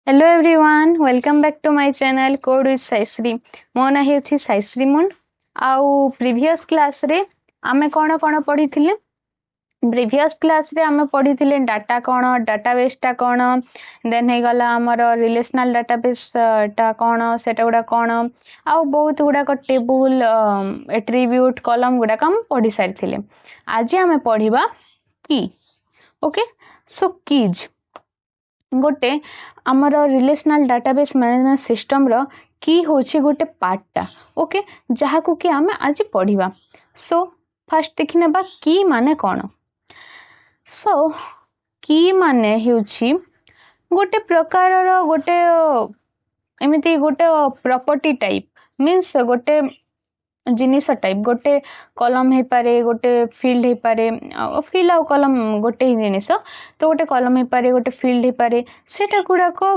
Hello everyone, welcome back to my channel Code with Saishree. मो ना हे साइश्री मुन आउ प्रीवियस क्लास रे आमे कोन कोन पढ़ी थिले प्रीवियस क्लास रे आमे पढ़ी थिले डाटा कोन डाटाबेस टा कोन देन हे गला हमर रिलेशनल डाटाबेस टा कोन सेटा गुडा कोन आउ बहुत गुडा को टेबल एट्रिब्यूट कॉलम गुडा हम पढ़ी सारि थिले आज आमे पढ़ीबा की ओके सो कीज गोटे आमर रिलेशनल डाटाबेस मैनेजमेंट सिस्टम रो की होचे गोटे पार्टा ओके जहा को कि आमे आज पढ़ीबा सो फर्स्ट देखिने बा की माने कोन सो की माने हेउची गोटे प्रकार रो गोटे एमिति गोटे प्रॉपर्टी टाइप मींस गोटे जिनिस टाइप गोटे कॉलम हे पारे गोटे फील्ड हे पारे फील्ड आ कॉलम गोटे ही जिनिस तो गोटे कॉलम हे पारे गोटे फील्ड हे पारे सेटा गुडा को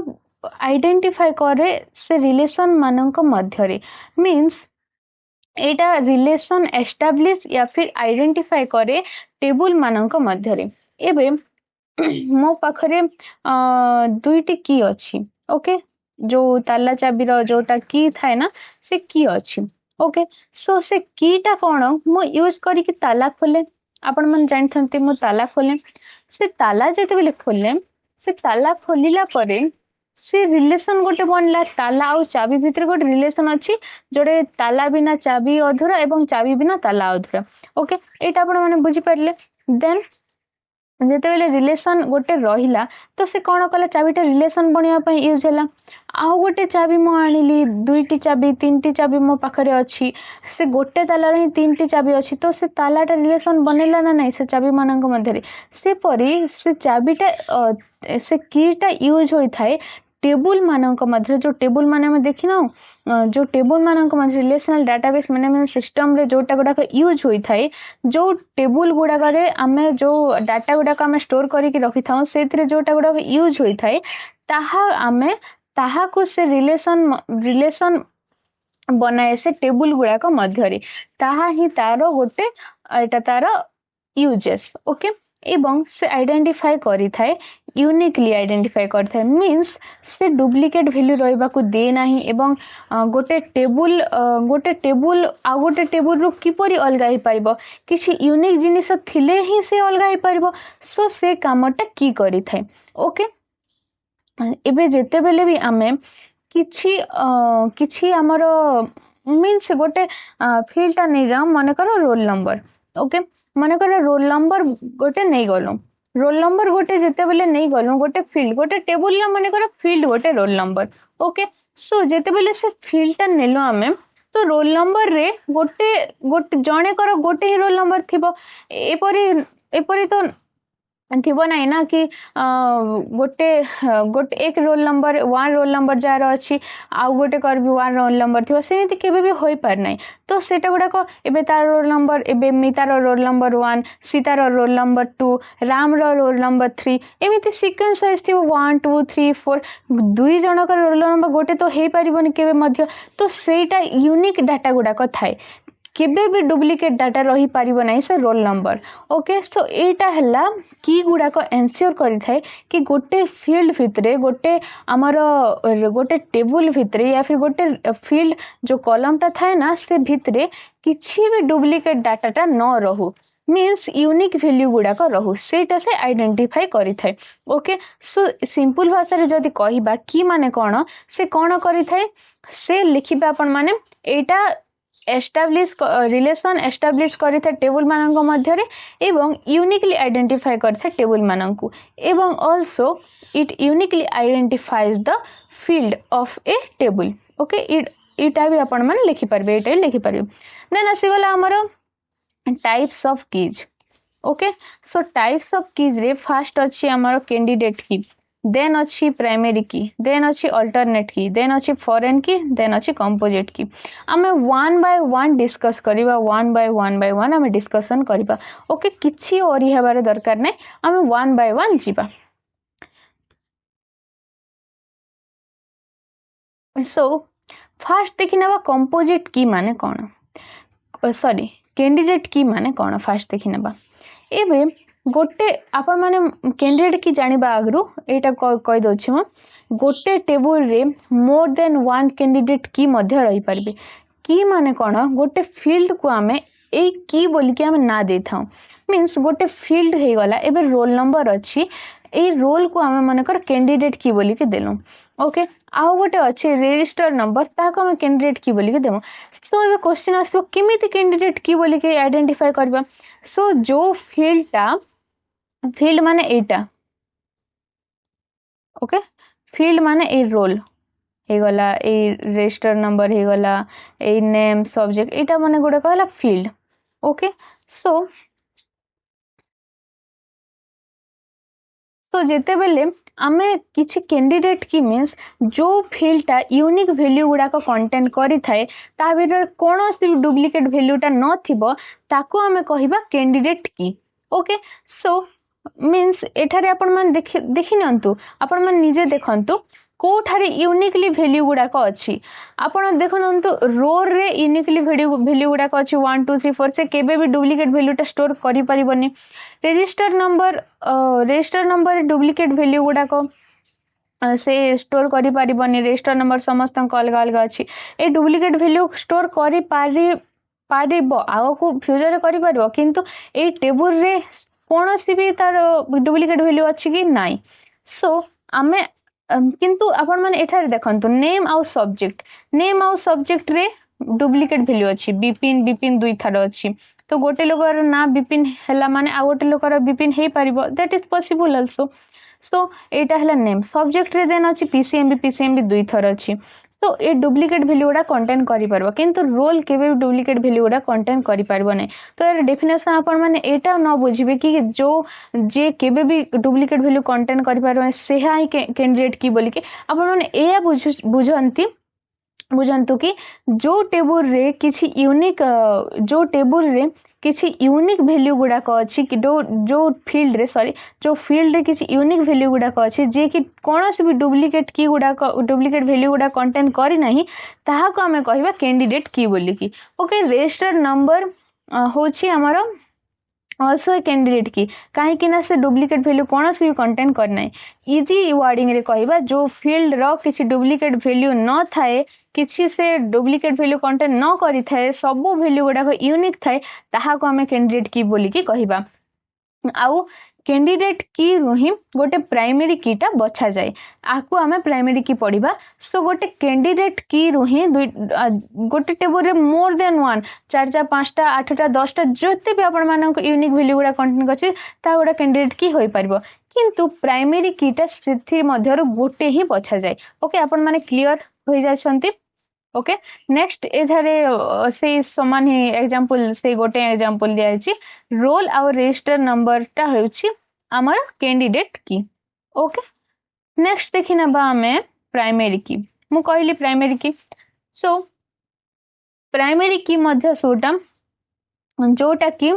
आइडेंटिफाई करे से रिलेशन मानक मध्य रे मींस एटा रिलेशन एस्टैब्लिश या फिर आइडेंटिफाई करे टेबल मानक मध्य रे एबे मो पाखरे दुईटी की अछि ओके जो ताला चाबी रो जोटा की थाए ना से की अछि ओके सो से कीटा कोन मो यूज करी कि ताला खोले आपण मन जानथंती मो ताला खोले से ताला जेते बेले खोले से ताला खोलिला परे से रिलेशन गोटे बनला ताला और चाबी भितर गोटे रिलेशन अछि जोडे ताला बिना चाबी अधूरा एवं चाबी बिना ताला अधूरा ओके एटा आपण माने बुझी परले देन जेते बेले रिलेशन गोटे रहिला तो से कोन कला चाबीटा रिलेशन बनिया पई यूज होला आउ गोटे चाबी मो आनिली दुईटी चाबी तीनटी चाबी मो पाखरे अछि से गोटे ताला रे तीनटी चाबी अछि तो से तालाटा रिलेशन बनेला ना नहीं से चाबी मानक मध्य रे से परी से चाबीटा से कीटा यूज होई थाए टेबल मानक मध्य जो टेबल माने में देखि ना जो टेबल मानक मध्य रिलेशनल डाटाबेस मैनेजमेंट सिस्टम रे जोटा गुडा यूज होई थाए जो टेबल गुडा करे आमे जो डाटा गुडा को आमे स्टोर करी कि रखि थाउ सेतरे जोटा गुडा यूज होई थाए ताहा आमे ताहा को से रिलेशन बनाए से टेबल गुडा को मध्य रे ताहा ही तारो गोटे एटा तारो यूजेस ओके एवं से आइडेंटिफाई करी थाए यूनिकली आइडेंटिफाई करता है मींस से डुप्लिकेट वैल्यू रहबा को दे नाही एवं गोटे टेबल आ गोटे टेबल रो किपरि अलगा ही पारिबो किछि यूनिक जिनिस थिले ही से अलगा ही पारिबो सो से कामटा की करी थाए ओके एबे जेते बेले भी आमे किछि हमर मींस गोटे फील्डटा नै जाऊ माने करो रोल नंबर ओके माने करो रोल नंबर गोटे नै गलो रोल नंबर गोटे जेते बेले नै गलो गोटे फील्ड गोटे टेबल ला माने करो फील्ड गोटे रोल नंबर ओके सो जेते बेले से फील्डटा नेलो आमे तो रोल नंबर रे गोटे जणे करो गोटे ही रोल नंबर थिबो एपरी तो थिबो नाही ना कि गोटे एक roll number one roll number jar अछि आउ गोटे करबी वन रोल नंबर थिबो सेमिति केबे भी होई पार नाही तो सेटा गुडा को एबे तार रोल नंबर एबे मितार रोल नंबर 1 सीतार roll number 2 Ram roll number 3 एमिति सीक्वेंस वाइज थिबो 1 2 3 4 दुई जण का रोल नंबर गोटे तो हेई परिबोनी केबे मध्य तो सेटा यूनिक डाटा गुडा को थाए केबे भी डुप्लिकेट डाटा रही पारिबो नाही से रोल नंबर ओके सो एटा हला की गुडा को एन्श्योर करि थाए कि गोटे फील्ड भितरे गोटे हमर गोटे टेबल भितरे या फिर गोटे फील्ड जो कॉलमटा थाए ना से भितरे किछि भी डुप्लिकेट डाटाटा न रहू मींस यूनिक वैल्यू गुडा को रहू सेटा से आइडेंटिफाई करि थाए ओके सो सिंपल भाषा रे जदी कहिबा की माने कोन से कोन करि थाए से लिखिबा आपण माने एटा रिलेशन एस्टाब्लिश करी था टेबल मानक मध्य रे एवं यूनिकली आइडेंटिफाई करी था टेबल मानक एवं also it uniquely identifies the field of A table okay इटा भी आपण माने लिखि परबे एटा लिखि परबे देन आसी गला हमर types of keys okay so types of keys रे फर्स्ट अछि हमर कैंडिडेट की देन अच्छी प्राइमरी की देन अच्छी अल्टरनेट की देन अच्छी फॉरेन की देन अच्छी कंपोजिट की आमे वन बाय वन डिस्कस करिबा वन बाय वन आमे डिस्कशन करिबा ओके किछि ओरी हेबार दरकार नै आमे वन बाय वन जीबा सो फर्स्ट देखिनबा कंपोजिट की माने कोन सॉरी कैंडिडेट की माने कोन फर्स्ट देखिनबा एबे गोटे आपण माने कैंडिडेट की जानिबा आगु एटा कहि दोछि म गोटे टेबुल रे मोर देन वन कैंडिडेट की मध्य रही पारबे की माने कोन गोटे फील्ड को आमे ए की बोली के आमे ना दे थाउ मींस गोटे फील्ड हे गला एबे रोल नंबर अछि ए रोल को आमे माने कर कैंडिडेट की बोली के देलु ओके आउ गोटे अच्छे रजिस्टर नंबर ताको हम कैंडिडेट की बोली के देमो सो एबे क्वेश्चन आसबो केमिति कैंडिडेट की बोली के आइडेंटिफाई करबा सो जो फील्ड माने एटा ओके फील्ड माने ए रोल हे गला ए रजिस्टर नंबर हे गला ए नेम सब्जेक्ट एटा माने गोटे कहला फील्ड ओके सो जेते बेले आमे किछि कैंडिडेट की मीन्स जो फील्डटा यूनिक वैल्यू गुडा को कंटेन करि थाए ता भीतर कोनोसी डुप्लीकेट वैल्यूटा न थिबो ताको आमे कहिबा कैंडिडेट की ओके सो मीन्स एठारे आपण मान देखि नंतु आपण मान निजे देखंतु कोठारे यूनिकली वैल्यू गुडा को अछि आपण देखनंतु रो रे यूनिकली वैल्यू गुडा को अछि 1 2 3 4 से केबे भी डुप्लीकेट वैल्यूटा स्टोर करि परिबनी रजिस्टर नंबर डुप्लीकेट वैल्यू गुडा को से स्टोर करि परिबनी रजिस्टर नंबर समस्त अलग अलग अछि ए डुप्लीकेट वैल्यू स्टोर करि पारिबो आगो को फ्यूचर रे करि परिबो किंतु ए टेबल रे कोनोसी भी तार डुप्लीकेट वैल्यू अछि कि नाही सो आमे किंतु आपण माने एठारे देखंतु नेम आउ सब्जेक्ट रे डुप्लीकेट वैल्यू अछि बिपिन दुई थार अछि तो गोटे लोकर ना बिपिन हैला माने आ गोटे लोकर बिपिन हे पारिबो that is possible also so एटा हैला नेम सब्जेक्ट रे देन अछि पीसीएमबी दुई थर अछि तो ए डुप्लीकेट वैल्यू गुडा कंटेन करि परबो किंतु रोल केबे डुप्लीकेट वैल्यू गुडा कंटेन करि परबो नै तो एर डेफिनेशन आपण माने एटा न बुझिबे कि जो जे केबे भी डुप्लीकेट वैल्यू कंटेन करि परबो से हाई कैंडिडेट की बोली के आपण माने एया बुझंतु कि जो टेबल रे किछि यूनिक वैल्यू गुडा को अछि कि जो फील्ड रे किछि यूनिक वैल्यू गुडा को अछि जे कि कोनोसी भी डुप्लीकेट वैल्यू गुडा कंटेन करि नाही ताहा को हमें कहबा कैंडिडेट की बोली कि ओके रजिस्टर नंबर होछि हमरो ऑल्सो ए कैंडिडेट की काहे कि ना से डुप्लीकेट वैल्यू कोनोसी भी कंटेन कर नाही इजी वर्डिंग रे कहबा जो फील्ड रो किछि डुप्लीकेट वैल्यू न थाए किछि से डुप्लीकेट वैल्यू कंटेन न करि थाए सब वैल्यू गुडा को यूनिक थाए ताहा को हमें कैंडिडेट की बोली की कहबा आउ कैंडिडेट की रुही गोटे प्राइमरी कीटा बछा जाए आकु हमें प्राइमरी की पढ़िबा सो गोटे कैंडिडेट की रुही गोटे टेबल रे मोर देन वन 4 4 5 टा 8 टा 10 टा जते भी आपण मानक यूनिक वैल्यू गुडा कंटेन करछि ता गोटे कैंडिडेट की होई परबो किंतु प्राइमरी कीटा सिथि मध्यरु गोटे ही बछा जाए ओके आपण माने क्लियर होई जाछंती ओके नेक्स्ट एधारे से समान ही एग्जांपल से गोटे एग्जांपल दिया अछि रोल और रजिस्टर नंबर टा होछि हमर कैंडिडेट की ओके नेक्स्ट देखिना बा हमें प्राइमरी की मु कहली प्राइमरी की सो प्राइमरी की मध्य सोटा जोटा की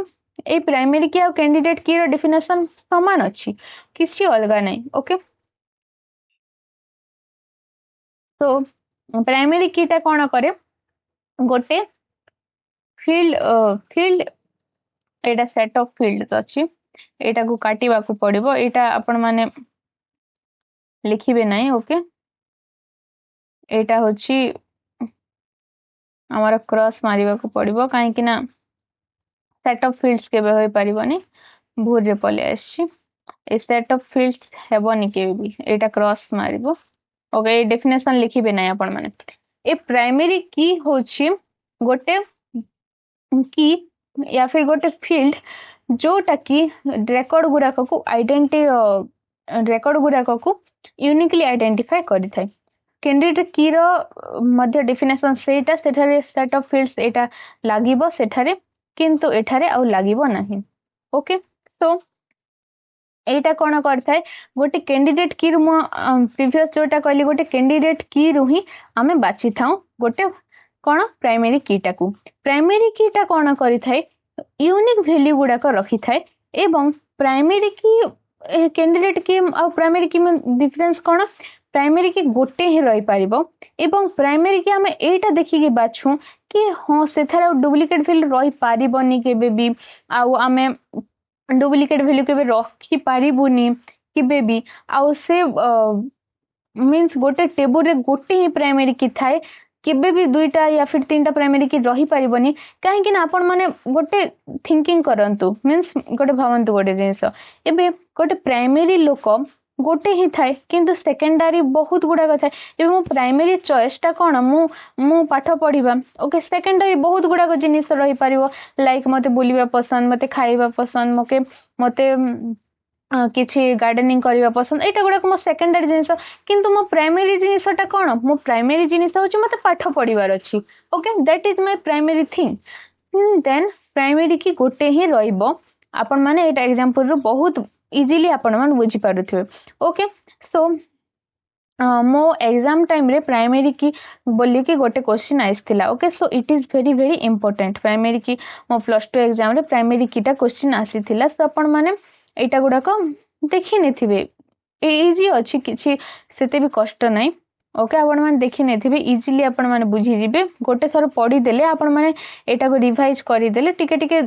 ए प्राइमरी की और कैंडिडेट की रो डेफिनेशन समान अछि किछि अलगा नै ओके तो प्राइमरी कीटा कोन करे गोटे field Etah set of fields अछि एटा को काटिबा को पड़िबो एटा आपण माने लिखिबे नै ओके एटा होछि हमारा क्रॉस मारिबा को पड़िबो काहे कि ना सेट ऑफ फील्ड्स केबे होई परिबोनी भूर रे पले आछि ए सेट ऑफ फील्ड्स हेबोनी केबे भी एटा क्रॉस मारिबो ओके डेफिनेशन लिखिबे नै आपण माने ए प्राइमरी की होछि गोटे की या फिर गोटे फील्ड जोटा की रेकॉर्ड गुरा को यूनिकली आइडेंटिफाई करि थाए कैंडिडेट की रो मध्य डेफिनेशन सेटा सेठारे सेट ऑफ फील्ड्स एटा लागिबो सेठारे किंतु एठारे आ लागिबो नाही ओके सो एटा कोन करथाय गोटे कैंडिडेट की रु प्रीवियस जोटा कहली गोटे कैंडिडेट की रु ही आमे बाछि थाउ गोटे कोन प्राइमरी कीटा को प्राइमरी कीटा कोन करि थाय यूनिक वैल्यू गुडा को रखि थाय एवं प्राइमरी की कैंडिडेट की और प्राइमरी की में डिफरेंस कोन प्राइमरी की गोटे ही रही पारिबो एवं प्राइमरी की हमें एटा देखि के बाछु कि हां सेथारा डुप्लीकेट वैल्यू रही पारिबोनी केबे भी आ हमें डुप्लिकेट वैल्यू केबे रखी पारिबुनी केबे भी आउ से मीन्स गोटे टेबुल रे गोटे ही प्राइमरी की थाए केबे भी दुईटा या फिर तीनटा प्राइमरी की रही पारिबनी कहीं ना आपण माने गोटे थिंकिंग करंतु मीन्स गोटे भावंतु गोटे जिनिस एबे गोटे प्राइमरी लोक गोटे ही थाए किंतु सेकेंडरी बहुत गुड़ाक थाए एबे मो प्राइमरी चॉइस टा कोन मु पाठ पढ़िबा ओके सेकेंडरी बहुत गुड़ाक जिनिस रही पारिबो लाइक मते बुलिबा पसंद मते खाइबा पसंद मते किछि गार्डनिंग करबा पसंद एटा गुड़ाक मो सेकेंडरी जिनिस किंतु मो प्राइमरी जिनिसटा कोन मो प्राइमरी जिनिस होची मते पाठ पढ़िबार अछि okay that is my primary thing then primary की गोटे ही रहिबो आपण माने एटा एग्जांपल रो बहुत इजीली आपण मान बुझी पारुथिबे ओके सो मो एग्जाम टाइम रे प्राइमरी की बोली कि गोटे क्वेश्चन आइसथिला okay so it is very very important primary की मो +2 एग्जाम रे प्राइमरी कीटा क्वेश्चन आसीथिला सो आपण माने एटा गुडा को देखि नेथिबे इजी अछि किछि सेते भी कष्ट नै ओके आपण माने देखि नेथिबे इजीली आपण माने बुझी जिबे गोटे थर पढी देले आपण माने एटा को रिवाइज करि देले टिके टिके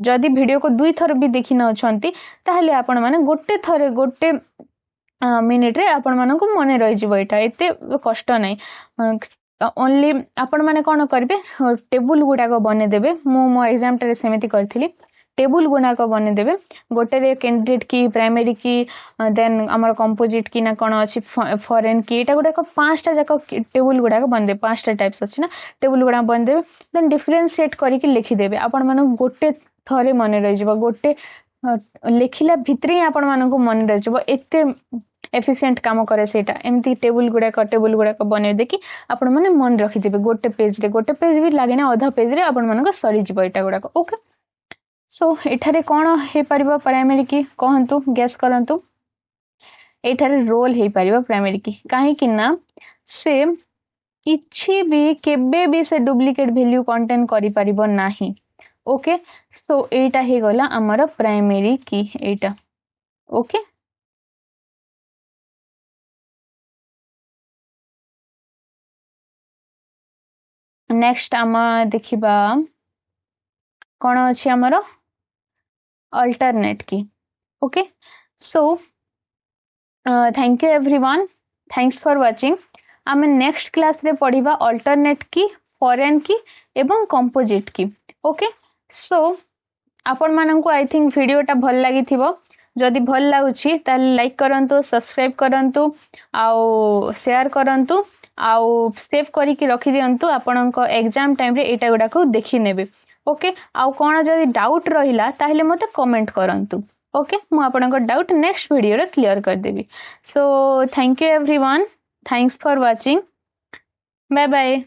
जदी वीडियो को दुई थर भी देखि न छंती ताहले आपण माने गोटे थरे गोटे मिनिट रे आपण माने को मने रहि जिवो एटा एते कष्ट नै ओनली आपण माने कोन करबे टेबुल गुडा को बने देबे मो एग्जाम टे सेमिति करथिली टेबुल गुणाक बने देबे गोटे रे कैंडिडेट की प्राइमरी की देन हमर कंपोजिट की ना कोन अछि फॉरेन की एटा गुडा को पांचटा जाक टेबुल गुडा को बने दे पांचटा टाइप्स अछि ना टेबुल गुडा बने देबे देन डिफरेंशिएट करी कि लिखि देबे आपण माने गोटे थरे मने रहि जिवो गोटे लेखिला भितरे आपण माने को मने रहि जिवो एते एफिशिएंट काम करे सेटा एमती टेबुल गुडा को बने दे कि आपण माने मन रखि देबे गोटे पेज भी लागे ना आधा पेज रे आपण माने को सरी जिवो एटा गुडा को ओके सो एठारे कौन हे परिबा प्राइमरी की कहंतु गेस करंतु एठारे रोल हे परिबा प्राइमरी की काहे कि ना से किछि भी केबे भी से डुप्लिकेट वैल्यू कंटेन करि परिबो नाही ओके सो एटा हे गला हमर प्राइमरी की एटा ओके नेक्स्ट आमा देखिबा कौन अछि हमर अल्टरनेट की okay so thank you everyone thanks for watching आमे नेक्स्ट क्लास रे पढ़िबा अल्टरनेट की फॉरेन की एवं कंपोजिट की ओके सो आपण माननकु आई थिंक वीडियोटा भल लागि थिबो जदि भल लागुछि ताले लाइक करंतु सब्सक्राइब करंतु आउ शेयर करंतु आउ सेव करी कि रखि दियंतु आपनक एग्जाम टाइम रे एटा गुडा को देखि नेबे ओके आउ कोन जदि डाउट रहिला ताहले मते कमेंट करंतु ओके मु आपनक डाउट नेक्स्ट वीडियो रे क्लियर कर देबी so thank you everyone thanks for watching bye bye.